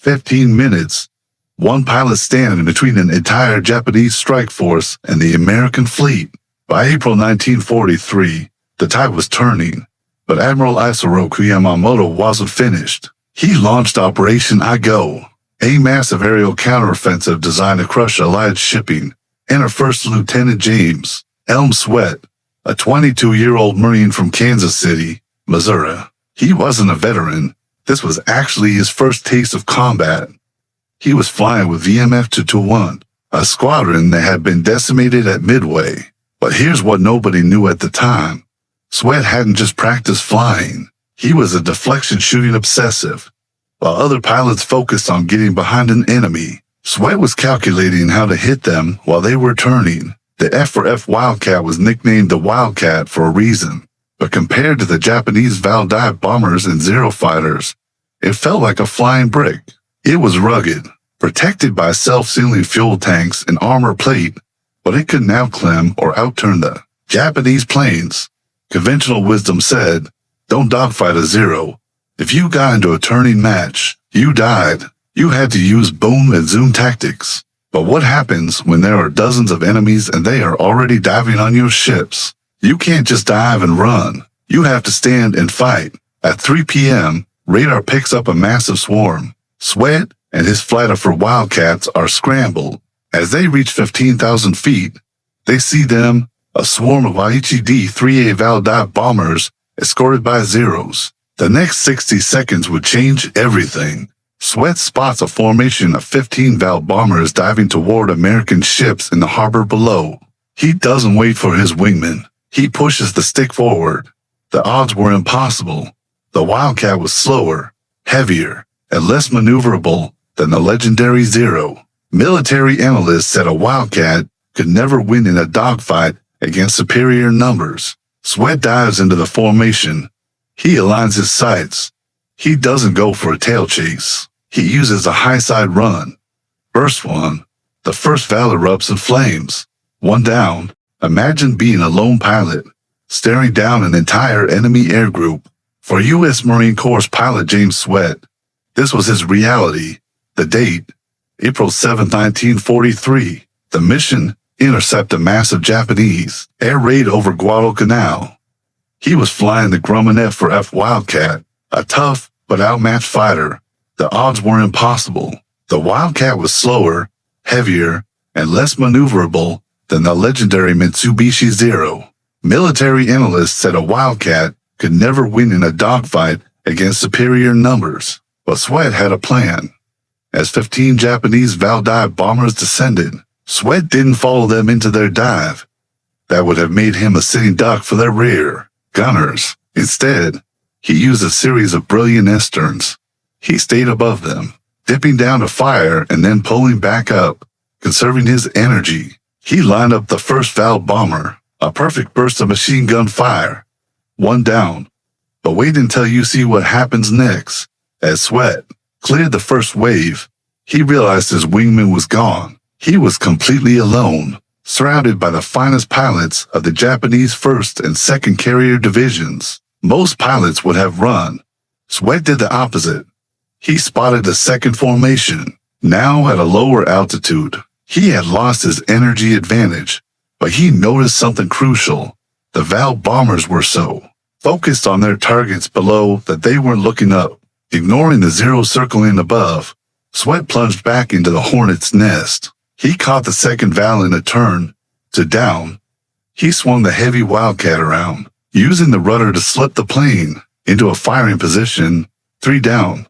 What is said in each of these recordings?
15 minutes. One pilot standing between an entire Japanese strike force and the American fleet. By April 1943, the tide was turning, but Admiral Isoroku Yamamoto wasn't finished. He launched Operation I-Go, a massive aerial counteroffensive designed to crush Allied shipping. Enter First Lieutenant James Elm Sweat, a 22-year-old Marine from Kansas City, Missouri. He wasn't a veteran. This was actually his first taste of combat. He was flying with VMF 221, a squadron that had been decimated at Midway. But here's what nobody knew at the time. Sweat hadn't just practiced flying. He was a deflection shooting obsessive. While other pilots focused on getting behind an enemy, Sweat was calculating how to hit them while they were turning. The F4F Wildcat was nicknamed the Wildcat for a reason, but compared to the Japanese Wildcat bombers and Zero fighters, it felt like a flying brick. It was rugged, protected by self-sealing fuel tanks and armor plate, but it couldn't outclimb or outturn the Japanese planes. Conventional wisdom said, don't dogfight a Zero. If you got into a turning match, you died. You had to use boom and zoom tactics. But what happens when there are dozens of enemies and they are already diving on your ships? You can't just dive and run. You have to stand and fight. At 3 p.m., radar picks up a massive swarm. Sweat and his flight of Wildcats are scrambled. As they reach 15,000 feet, they see them, a swarm of IHD-3A Wildcat bombers escorted by Zeros. The next 60 seconds would change everything. Sweat spots a formation of 15 Val bombers diving toward American ships in the harbor below. He doesn't wait for his wingman. He pushes the stick forward. The odds were impossible. The Wildcat was slower, heavier, and less maneuverable than the legendary Zero. Military analysts said a Wildcat could never win in a dogfight against superior numbers. Sweat dives into the formation. He aligns his sights. He doesn't go for a tail chase. He uses a high side run. Burst one. The first Val erupts in flames. One down. Imagine being a lone pilot, staring down an entire enemy air group. For U.S. Marine Corps pilot James Sweat, this was his reality. The date, April 7, 1943. The mission, intercept a massive Japanese air raid over Guadalcanal. He was flying the Grumman F4F Wildcat, a tough but outmatched fighter. The odds were impossible. The Wildcat was slower, heavier, and less maneuverable than the legendary Mitsubishi Zero. Military analysts said a Wildcat could never win in a dogfight against superior numbers, but Sweat had a plan. As 15 Japanese Val dive bombers descended, Sweat didn't follow them into their dive. That would have made him a sitting duck for their rear gunners. Instead, he used a series of brilliant S-turns. He stayed above them, dipping down to fire and then pulling back up, conserving his energy. He lined up the first Val bomber, a perfect burst of machine gun fire. One down. But wait until you see what happens next. As Sweat cleared the first wave, he realized his wingman was gone. He was completely alone, surrounded by the finest pilots of the Japanese 1st and 2nd Carrier Divisions. Most pilots would have run. Sweat did the opposite. He spotted the second formation, now at a lower altitude. He had lost his energy advantage, but he noticed something crucial. The Val bombers were so focused on their targets below that they weren't looking up. Ignoring the Zero circling above, Sweat plunged back into the hornet's nest. He caught the second Val in a turn to down. He swung the heavy Wildcat around, using the rudder to slip the plane into a firing position. 3 down.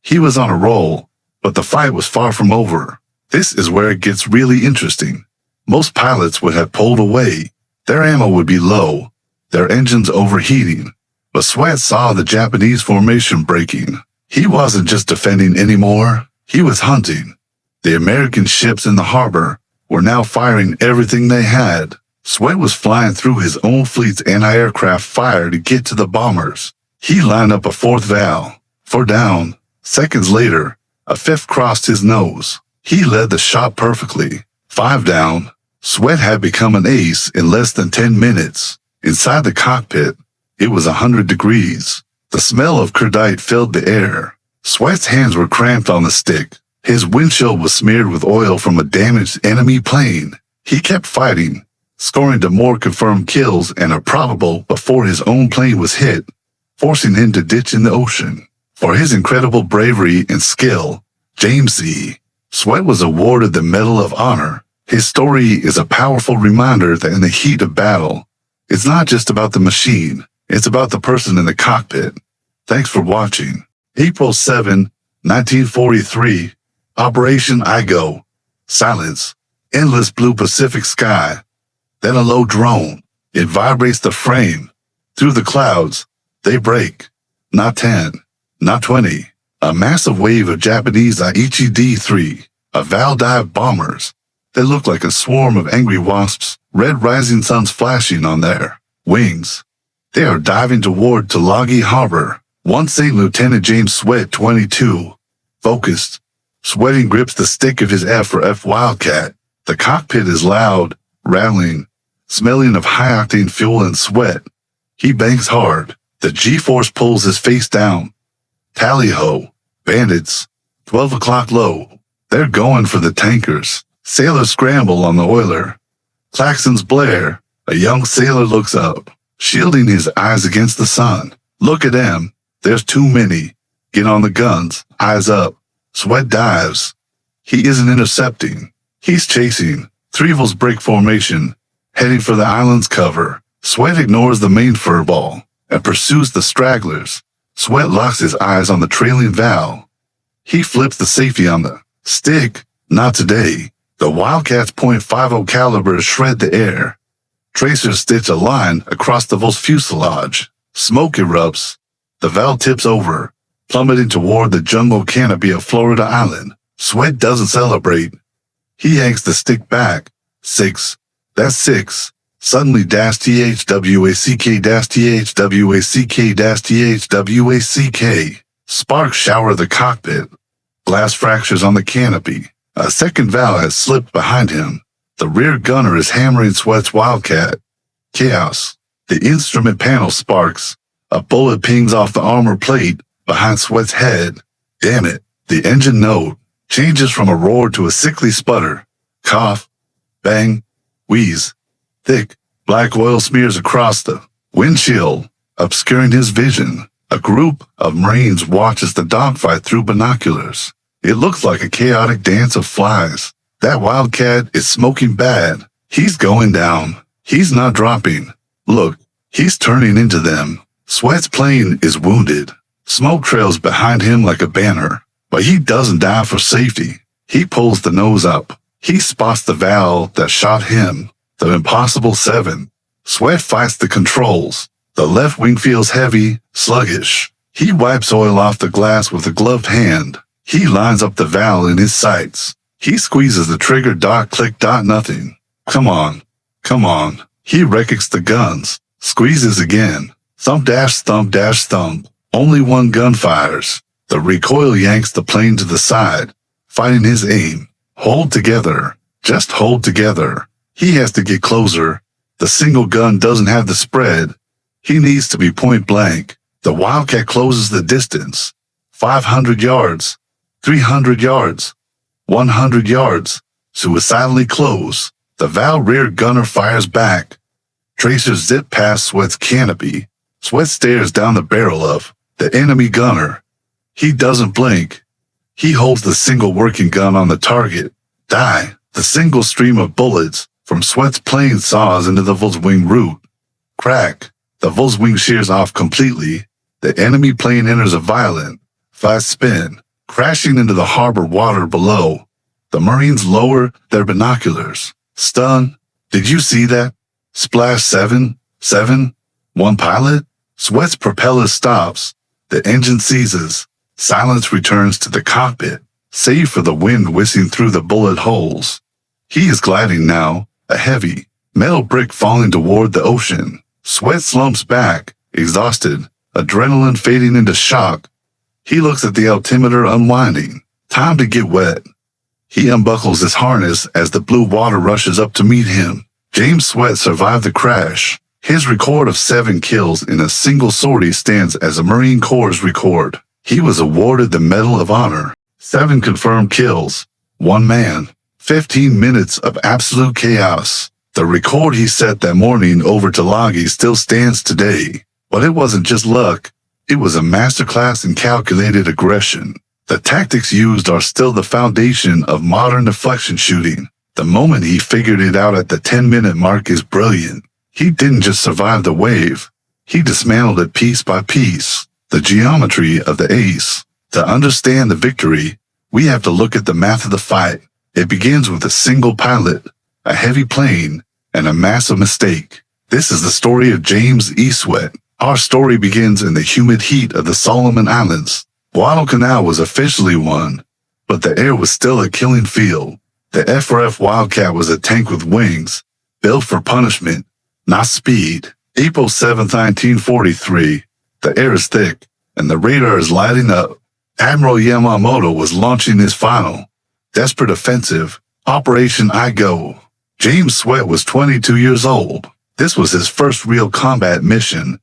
He was on a roll, but the fight was far from over. This is where it gets really interesting. Most pilots would have pulled away. Their ammo would be low, their engines overheating. But Sweat saw the Japanese formation breaking. He wasn't just defending anymore, he was hunting. The American ships in the harbor were now firing everything they had. Sweat was flying through his own fleet's anti-aircraft fire to get to the bombers. He lined up a 4th Val. 4 down. Seconds later, a 5th crossed his nose. He led the shot perfectly. 5 down. Sweat had become an ace in less than 10 minutes. Inside the cockpit, it was 100 degrees. The smell of curdite filled the air. Sweat's hands were cramped on the stick. His windshield was smeared with oil from a damaged enemy plane. He kept fighting, scoring to more confirmed kills and a probable before his own plane was hit, forcing him to ditch in the ocean. For his incredible bravery and skill, James E. Sweat was awarded the Medal of Honor. His story is a powerful reminder that in the heat of battle, it's not just about the machine, it's about the person in the cockpit. Thanks for watching. April 7, 1943, Operation IGO. Silence. Endless blue Pacific sky. Then a low drone. It vibrates the frame. Through the clouds, they break. Not 10, not 20. A massive wave of Japanese A6M Wildcat bombers. They look like a swarm of angry wasps, red rising suns flashing on their wings. They are diving toward Tulagi Harbor. One St. Lieutenant James Sweat, 22, focused, sweating grips the stick of his F4F Wildcat. The cockpit is loud, rattling, smelling of high-octane fuel and sweat. He banks hard. The G-force pulls his face down. Tally-ho. Bandits. 12 o'clock low. They're going for the tankers. Sailors scramble on the oiler. Claxons blare. A young sailor looks up, shielding his eyes against the sun. Look at him. There's too many. Get on the guns. Eyes up. Sweat dives. He isn't intercepting. He's chasing. Threvels break formation, heading for the island's cover. Sweat ignores the main furball and pursues the stragglers. Sweat locks his eyes on the trailing Val. He flips the safety on the stick. Not today. The Wildcat's .50 caliber shred the air. Tracers stitch a line across the Vol's fuselage. Smoke erupts. The Val tips over, plummeting toward the jungle canopy of Florida Island. Sweat doesn't celebrate. He yanks the stick back. 6. That's 6. Suddenly -THWACK-THWACK-THWACK. Sparks shower the cockpit. Glass fractures on the canopy. A second Val has slipped behind him. The rear gunner is hammering Sweat's Wildcat. Chaos. The instrument panel sparks. A bullet pings off the armor plate behind Sweat's head. Damn it. The engine note changes from a roar to a sickly sputter. Cough. Bang. Wheeze. Thick, black oil smears across the windshield, obscuring his vision. A group of Marines watches the dogfight through binoculars. It looks like a chaotic dance of flies. That Wildcat is smoking bad. He's going down. He's not dropping. Look, he's turning into them. Sweat's plane is wounded. Smoke trails behind him like a banner. But he doesn't dive for safety. He pulls the nose up. He spots the Val that shot him. The impossible 7. Sweat fights the controls. The left wing feels heavy, sluggish. He wipes oil off the glass with a gloved hand. He lines up the Val in his sights. He squeezes the trigger. Click. Nothing. Come on. Come on. He recocks the guns. Squeezes again. Thump. Only one gun fires. The recoil yanks the plane to the side, fighting his aim. Hold together. Just hold together. He has to get closer. The single gun doesn't have the spread. He needs to be point blank. The Wildcat closes the distance. 500 yards. 300 yards. 100 yards. Suicidally close. The Val rear gunner fires back. Tracers zip past Sweat's canopy. Sweat stares down the barrel of the enemy gunner. He doesn't blink. He holds the single working gun on the target. Die. The single stream of bullets from Sweat's plane saws into the Volkswing root. Crack. The Volkswing shears off completely. The enemy plane enters a violent, fast spin, crashing into the harbor water below. The Marines lower their binoculars. Stunned. Did you see that? Splash 7. One pilot? Sweat's propeller stops. The engine seizes. Silence returns to the cockpit, save for the wind whistling through the bullet holes. He is gliding now, a heavy, metal brick falling toward the ocean. Sweat slumps back, exhausted, adrenaline fading into shock. He looks at the altimeter unwinding. Time to get wet. He unbuckles his harness as the blue water rushes up to meet him. James Sweat survived the crash. His record of 7 kills in a single sortie stands as a Marine Corps record. He was awarded the Medal of Honor. 7 confirmed kills. 1 man. 15 minutes of absolute chaos. The record he set that morning over Tulagi still stands today. But it wasn't just luck. It was a masterclass in calculated aggression. The tactics used are still the foundation of modern deflection shooting. The moment he figured it out at the 10-minute mark is brilliant. He didn't just survive the wave. He dismantled it piece by piece. The geometry of the ace. To understand the victory, we have to look at the math of the fight. It begins with a single pilot, a heavy plane, and a massive mistake. This is the story of James E. Sweat. Our story begins in the humid heat of the Solomon Islands. Guadalcanal was officially won, but the air was still a killing field. The F4F Wildcat was a tank with wings, built for punishment, not speed. April 7, 1943. The air is thick, and the radar is lighting up. Admiral Yamamoto was launching his final, desperate offensive, Operation I Go. James Sweat was 22 years old. This was his first real combat mission.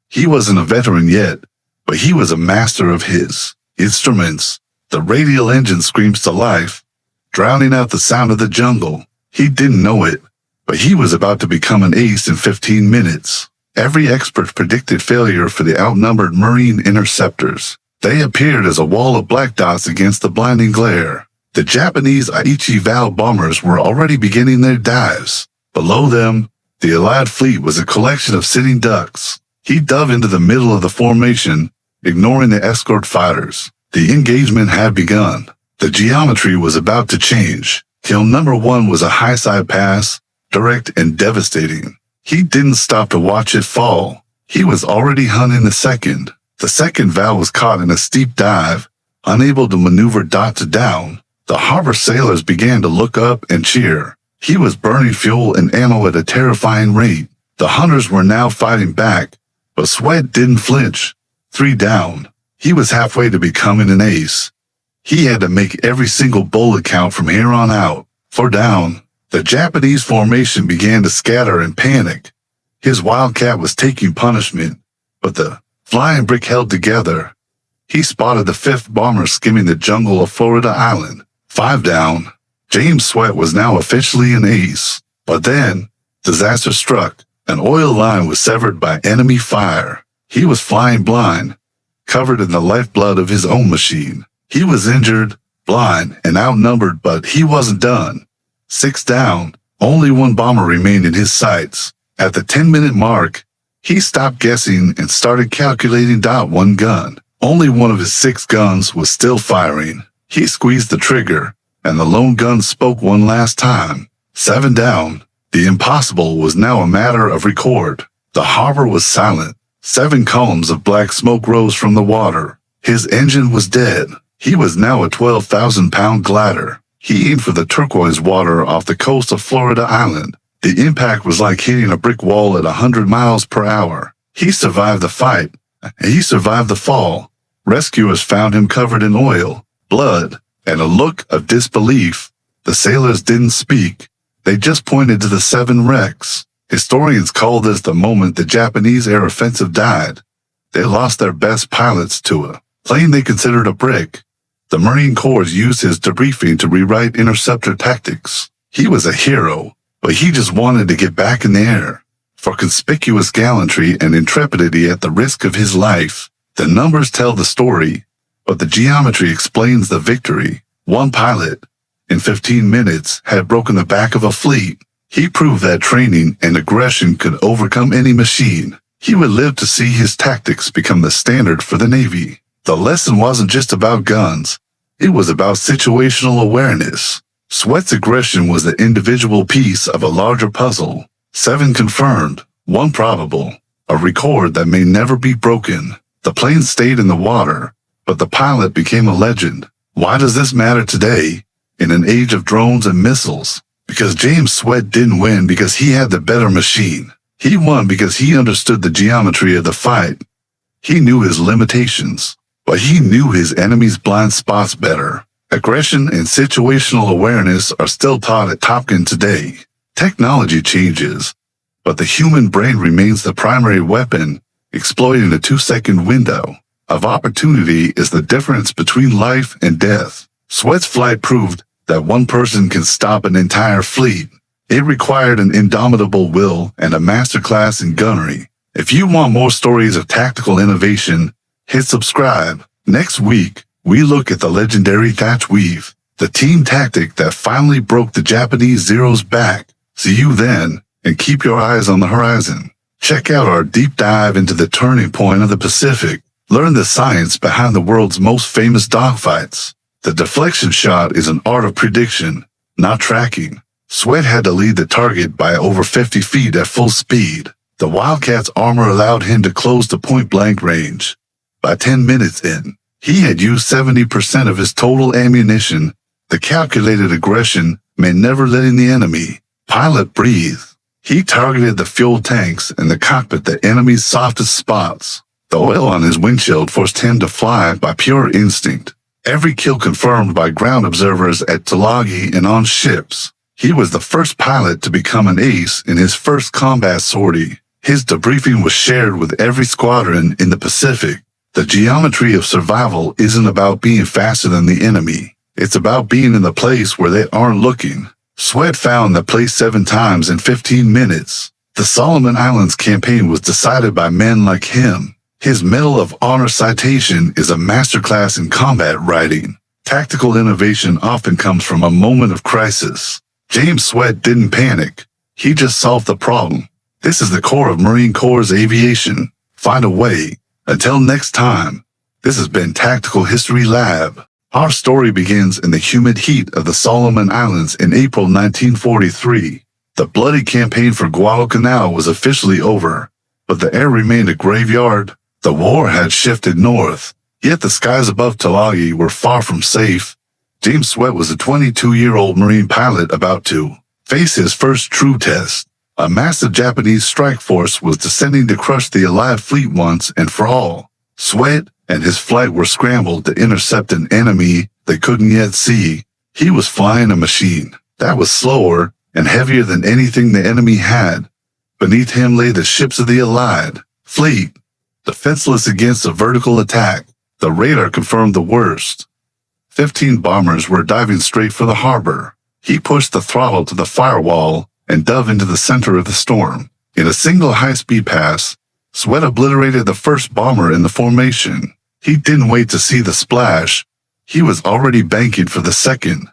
He wasn't a veteran yet, but he was a master of his instruments. The radial engine screams to life, drowning out the sound of the jungle. He didn't know it, but he was about to become an ace in 15 minutes. Every expert predicted failure for the outnumbered Marine interceptors. They appeared as a wall of black dots against the blinding glare. The Japanese A6M bombers were already beginning their dives. Below them, the Allied fleet was a collection of sitting ducks. He dove into the middle of the formation, ignoring the escort fighters. The engagement had begun. The geometry was about to change. Kill number 1 was a high side pass, direct and devastating. He didn't stop to watch it fall. He was already hunting the second. The second valve was caught in a steep dive, unable to maneuver dot to down. The harbor sailors began to look up and cheer. He was burning fuel and ammo at a terrifying rate. The hunters were now fighting back, but Sweat didn't flinch. 3 down. He was halfway to becoming an ace. He had to make every single bullet count from here on out. 4 down. The Japanese formation began to scatter in panic. His Wildcat was taking punishment, but the flying brick held together. He spotted the 5th bomber skimming the jungle of Florida Island. 5 down. James Sweat was now officially an ace. But then, disaster struck. An oil line was severed by enemy fire. He was flying blind, covered in the lifeblood of his own machine. He was injured, blind, and outnumbered, but he wasn't done. 6 down. Only 1 bomber remained in his sights. At the 10-minute mark, he stopped guessing and started calculating. 1 gun. Only one of his 6 guns was still firing. He squeezed the trigger, and the lone gun spoke one last time. 7 down. The impossible was now a matter of record. The harbor was silent. 7 columns of black smoke rose from the water. His engine was dead. He was now a 12,000-pound glider. He aimed for the turquoise water off the coast of Florida Island. The impact was like hitting a brick wall at 100 miles per hour. He survived the fight. He survived the fall. Rescuers found him covered in oil, blood, and a look of disbelief. The sailors didn't speak. They just pointed to the 7 wrecks. Historians call this the moment the Japanese air offensive died. They lost their best pilots to a plane they considered a brick. The Marine Corps used his debriefing to rewrite interceptor tactics. He was a hero, but he just wanted to get back in the air. For conspicuous gallantry and intrepidity at the risk of his life, the numbers tell the story, but the geometry explains the victory. 1 pilot, in 15 minutes, had broken the back of a fleet. He proved that training and aggression could overcome any machine. He would live to see his tactics become the standard for the Navy. The lesson wasn't just about guns. It was about situational awareness. Sweat's aggression was the individual piece of a larger puzzle. 7 confirmed, 1 probable, a record that may never be broken. The plane stayed in the water, but the pilot became a legend. Why does this matter today, in an age of drones and missiles? Because James Sweat didn't win because he had the better machine. He won because he understood the geometry of the fight. He knew his limitations, but he knew his enemy's blind spots better. Aggression and situational awareness are still taught at Top Gun today. Technology changes, but the human brain remains the primary weapon, exploiting a 2-second window. of opportunity is the difference between life and death. Sweat's flight proved that one person can stop an entire fleet. It required an indomitable will and a masterclass in gunnery. If you want more stories of tactical innovation, hit subscribe. Next week, we look at the legendary thatch weave, the team tactic that finally broke the Japanese Zero's back. See you then, and keep your eyes on the horizon. Check out our deep dive into the turning point of the Pacific. Learn the science behind the world's most famous dogfights. The deflection shot is an art of prediction, not tracking. Sweat had to lead the target by over 50 feet at full speed. The Wildcat's armor allowed him to close the point-blank range. By 10 minutes in, he had used 70% of his total ammunition. The calculated aggression meant never letting the enemy pilot breathe. He targeted the fuel tanks and the cockpit, the enemy's softest spots. The oil on his windshield forced him to fly by pure instinct. Every kill confirmed by ground observers at Tulagi and on ships. He was the first pilot to become an ace in his first combat sortie. His debriefing was shared with every squadron in the Pacific. The geometry of survival isn't about being faster than the enemy. It's about being in the place where they aren't looking. Sweat found that place 7 times in 15 minutes. The Solomon Islands campaign was decided by men like him. His Medal of Honor citation is a masterclass in combat writing. Tactical innovation often comes from a moment of crisis. James Sweat didn't panic. He just solved the problem. This is the core of Marine Corps aviation. Find a way. Until next time, this has been Tactical History Lab. Our story begins in the humid heat of the Solomon Islands in April 1943. The bloody campaign for Guadalcanal was officially over, but the air remained a graveyard. The war had shifted north, yet the skies above Tulagi were far from safe. James Sweat was a 22-year-old Marine pilot about to face his first true test. A massive Japanese strike force was descending to crush the Allied fleet once and for all. Sweat and his flight were scrambled to intercept an enemy they couldn't yet see. He was flying a machine that was slower and heavier than anything the enemy had. Beneath him lay the ships of the Allied fleet, defenseless against a vertical attack. The radar confirmed the worst. 15 bombers were diving straight for the harbor. He pushed the throttle to the firewall and dove into the center of the storm. In a single high-speed pass, Sweat obliterated the first bomber in the formation. He didn't wait to see the splash. He was already banking for the second.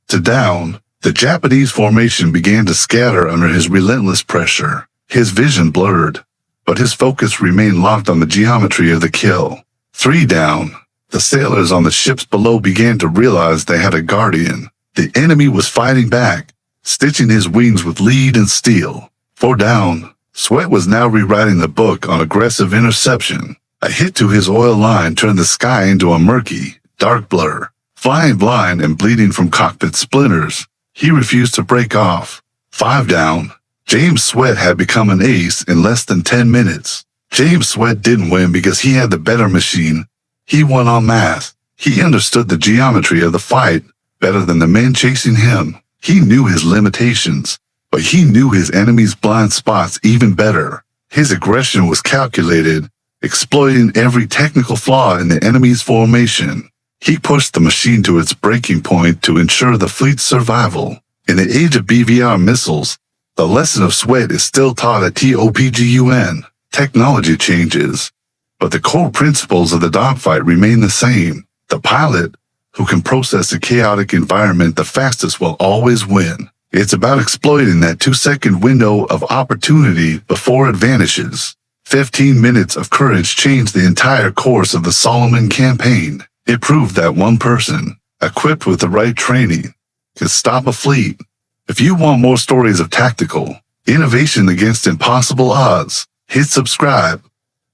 To down, the Japanese formation began to scatter under his relentless pressure. His vision blurred, but his focus remained locked on the geometry of the kill. 3 down. The sailors on the ships below began to realize they had a guardian. The enemy was fighting back, stitching his wings with lead and steel. 4 down. Sweat was now rewriting the book on aggressive interception. A hit to his oil line turned the sky into a murky, dark blur. Flying blind and bleeding from cockpit splinters, he refused to break off. 5 down. James Sweat had become an ace in less than 10 minutes. James Sweat didn't win because he had the better machine. He won on math. He understood the geometry of the fight better than the men chasing him. He knew his limitations, but he knew his enemy's blind spots even better. His aggression was calculated, exploiting every technical flaw in the enemy's formation. He pushed the machine to its breaking point to ensure the fleet's survival. In the age of BVR missiles, the lesson of Sweat is still taught at TOPGUN. Technology changes, but the core principles of the dogfight remain the same. The pilot, who can process a chaotic environment the fastest, will always win. It's about exploiting that 2-second window of opportunity before it vanishes. 15 minutes of courage changed the entire course of the Solomon campaign. It proved that one person, equipped with the right training, could stop a fleet. If you want more stories of tactical innovation against impossible odds, hit subscribe.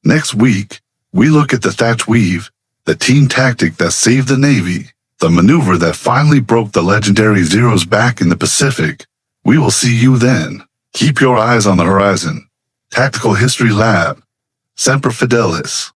Next week, we look at the thatch weave, the team tactic that saved the Navy, the maneuver that finally broke the legendary Zero's back in the Pacific. We will see you then. Keep your eyes on the horizon. Tactical History Lab. Semper Fidelis.